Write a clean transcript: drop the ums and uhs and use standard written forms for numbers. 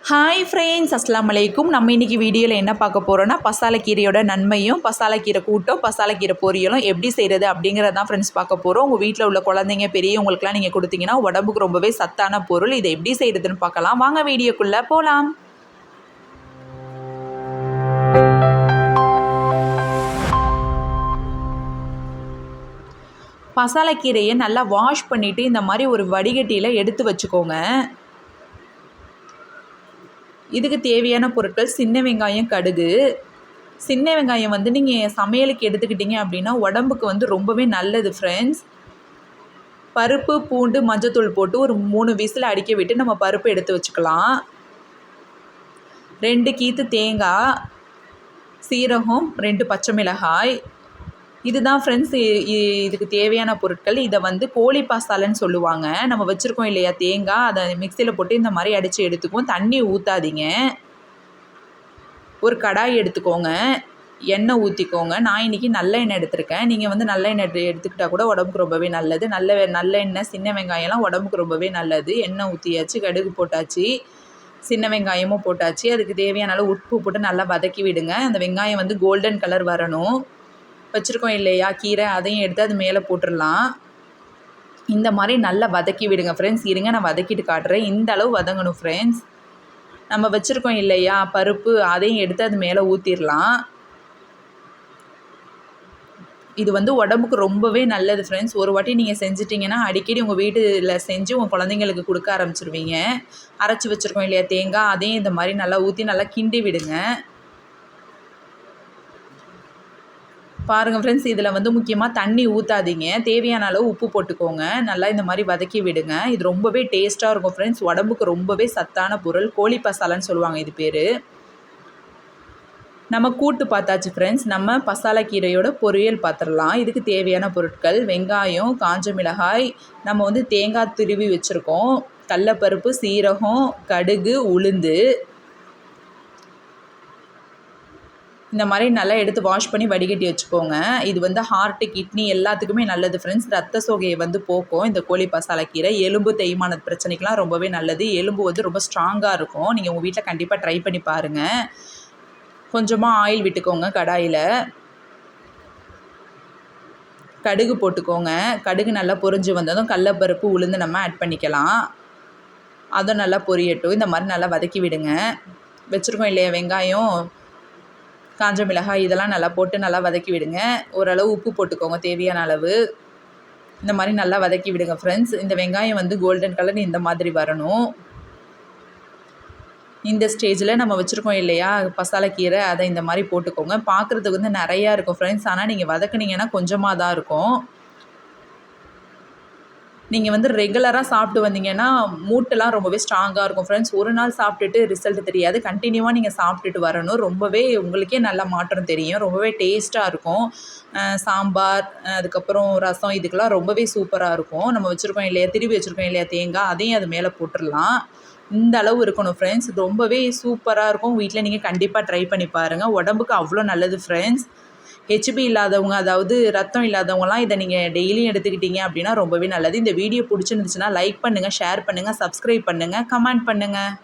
Hi friends, அஸ்ஸலாமு அலைக்கும். நம்ம இன்றைக்கி வீடியோவில் என்ன பார்க்க போகிறோன்னா, பசாலைக்கீரையோட நன்மையும் பசாலைக்கீரை கூட்டும் பசாலைக்கீரை பொரியலும் எப்படி செய்கிறது அப்படிங்கிறதான் ஃப்ரெண்ட்ஸ் பார்க்க போகிறோம். உங்கள் வீட்டில் உள்ள குழந்தைங்க பெரியவங்களுக்குலாம் நீங்கள் கொடுத்தீங்கன்னா உடம்புக்கு ரொம்பவே சத்தான பொருள். இதை எப்படி செய்கிறதுன்னு பார்க்கலாம். வாங்க வீடியோக்குள்ளே போகலாம். பசாலைக்கீரையை நல்லா வாஷ் பண்ணிவிட்டு இந்த மாதிரி ஒரு வடிகட்டியில் எடுத்து வச்சுக்கோங்க. இதுக்கு தேவையான பொருட்கள் சின்ன வெங்காயம், கடுகு. சின்ன வெங்காயம் நீங்கள் சமையலுக்கு எடுத்துக்கிட்டிங்க அப்படின்னா உடம்புக்கு ரொம்பவே நல்லது ஃப்ரெண்ட்ஸ். பருப்பு, பூண்டு, மஞ்சத்தூள் போட்டு ஒரு 3 விசில் அடிக்க விட்டு நம்ம பருப்பு எடுத்து வச்சுக்கலாம். 2 கீத்து தேங்காய், சீரகம், 2 பச்சை மிளகாய். இதுதான் ஃப்ரெண்ட்ஸ் இதுக்கு தேவையான பொருட்கள். இதை கோழி பாசாலைன்னு சொல்லுவாங்க. நம்ம வச்சுருக்கோம் இல்லையா தேங்காய், அதை மிக்சியில் போட்டு இந்த மாதிரி அடித்து எடுத்துக்குவோம். தண்ணி ஊற்றாதீங்க. ஒரு கடாய் எடுத்துக்கோங்க, எண்ணெய் ஊற்றிக்கோங்க. நான் இன்றைக்கி நல்லெண்ணெய் எடுத்திருக்கேன். நீங்கள் நல்லெண்ணெய் எடுத்துக்கிட்டால் கூட உடம்புக்கு ரொம்பவே நல்லது. நல்லெண்ணெய், சின்ன வெங்காயம்லாம் உடம்புக்கு ரொம்பவே நல்லது. எண்ணெய் ஊற்றியாச்சு, கடுகு போட்டாச்சு, சின்ன வெங்காயமும் போட்டாச்சு. அதுக்கு தேவையான அளவு உப்பு போட்டு நல்லா வதக்கி விடுங்க. அந்த வெங்காயம் கோல்டன் கலர் வரணும். வச்சுருக்கோம் இல்லையா கீரை, அதையும் எடுத்து அது மேலே போட்டுடலாம். இந்த மாதிரி நல்லா வதக்கி விடுங்க ஃப்ரெண்ட்ஸ். இருங்க, நான் வதக்கிட்டு காட்டுறேன். இந்த அளவு வதங்கணும் ஃப்ரெண்ட்ஸ். நம்ம வச்சுருக்கோம் இல்லையா பருப்பு, அதையும் எடுத்து அது மேலே ஊற்றிடலாம். இது உடம்புக்கு ரொம்பவே நல்லது ஃப்ரெண்ட்ஸ். ஒரு வாட்டி நீங்கள் செஞ்சிட்டிங்கன்னா அடிக்கடி உங்கள் வீட்டில் செஞ்சு உங்கள் குழந்தைங்களுக்கு கொடுக்க ஆரம்பிச்சிருவீங்க. அரைச்சி வச்சுருக்கோம் இல்லையா தேங்காய், அதையும் இந்த மாதிரி நல்லா ஊற்றி நல்லா கிண்டி விடுங்க. பாருங்கள் ஃப்ரெண்ட்ஸ், இதில் முக்கியமாக தண்ணி ஊற்றாதீங்க. தேவையான அளவு உப்பு போட்டுக்கோங்க. நல்லா இந்த மாதிரி வதக்கி விடுங்க. இது ரொம்பவே டேஸ்ட்டாக இருக்கும் ஃப்ரெண்ட்ஸ். உடம்புக்கு ரொம்பவே சத்தான பொருள். கோழி பசாலான்னு சொல்லுவாங்க இது பேர். நம்ம கூட்டு பார்த்தாச்சு ஃப்ரெண்ட்ஸ். நம்ம பசாலைக்கீரையோட பொரியல் பார்த்துடலாம். இதுக்கு தேவையான பொருட்கள் வெங்காயம், காஞ்ச மிளகாய், நம்ம தேங்காய் துருவி வச்சுருக்கோம், கடலைப்பருப்பு, சீரகம், கடுகு, உளுந்து. இந்த மாதிரி நல்லா எடுத்து வாஷ் பண்ணி வடிகட்டி வச்சுக்கோங்க. இது ஹார்ட்டு, கிட்னி எல்லாத்துக்குமே நல்லது ஃப்ரெண்ட்ஸ். ரத்த சோகையை போக்கும் இந்த கோழி பசாலைக்கீரை. எலும்பு தேய்மான பிரச்சனைக்கெலாம் ரொம்பவே நல்லது. எலும்பு ரொம்ப ஸ்ட்ராங்காக இருக்கும். நீங்கள் உங்கள் வீட்டில் கண்டிப்பாக ட்ரை பண்ணி பாருங்கள். கொஞ்சமாக ஆயில் விட்டுக்கோங்க கடாயில். கடுகு போட்டுக்கோங்க. கடுகு நல்லா பொரிஞ்சு வந்ததும் கடலைப்பருப்பு, உளுந்து நம்ம ஆட் பண்ணிக்கலாம். அதுவும் நல்லா பொரியட்டும். இந்த மாதிரி நல்லா வதக்கி விடுங்க. வச்சுருக்கோம் இல்லையா வெங்காயம், காஞ்ச மிளகாய், இதெல்லாம் நல்லா போட்டு நல்லா வதக்கி விடுங்க. ஓரளவு உப்பு போட்டுக்கோங்க தேவையான அளவு. இந்த மாதிரி நல்லா வதக்கி விடுங்க ஃப்ரெண்ட்ஸ். இந்த வெங்காயம் கோல்டன் கலர் இந்த மாதிரி வரணும். இந்த ஸ்டேஜில் நம்ம வச்சுருக்கோம் இல்லையா பசாலைக்கீரை, அதை இந்த மாதிரி போட்டுக்கோங்க. பார்க்குறதுக்கு நிறையா இருக்கும் ஃப்ரெண்ட்ஸ். ஆனால் நீங்கள் வதக்குனீங்கன்னா கொஞ்சமாக தான் இருக்கும். நீங்கள் ரெகுலராக சாப்பிட்டு வந்தீங்கன்னா மூட்டெல்லாம் ரொம்பவே ஸ்ட்ராங்காக இருக்கும் ஃப்ரெண்ட்ஸ். ஒரு நாள் சாப்பிட்டுட்டு ரிசல்ட் தெரியாது. கண்டினியூவாக நீங்கள் சாப்பிட்டுட்டு வரணும். ரொம்பவே உங்களுக்கே நல்ல மாற்றம் தெரியும். ரொம்பவே டேஸ்ட்டாக இருக்கும். சாம்பார், அதுக்கப்புறம் ரசம், இதுக்கெல்லாம் ரொம்பவே சூப்பராக இருக்கும். நம்ம வச்சுருக்கோம் இல்லையா திருவி வச்சுருக்கோம் இல்லையா தேங்காய், அதையும் அது மேலே போட்டுடலாம். இந்த அளவு இருக்கணும் ஃப்ரெண்ட்ஸ். ரொம்பவே சூப்பராக இருக்கும். வீட்டில் நீங்கள் கண்டிப்பாக ட்ரை பண்ணி பாருங்கள். உடம்புக்கு அவ்வளோ நல்லது ஃப்ரெண்ட்ஸ். ஹெச்பி இல்லாதவங்க, அதாவது ரத்தம் இல்லாதவங்கலாம் இதை நீங்கள் டெய்லியும் எடுத்துக்கிட்டீங்க அப்படின்னா ரொம்பவே நல்லது. இந்த வீடியோ பிடிச்சிருந்துச்சுன்னா லைக் பண்ணுங்கள், ஷேர் பண்ணுங்கள், சப்ஸ்கிரைப் பண்ணுங்கள், கமெண்ட் பண்ணுங்கள்.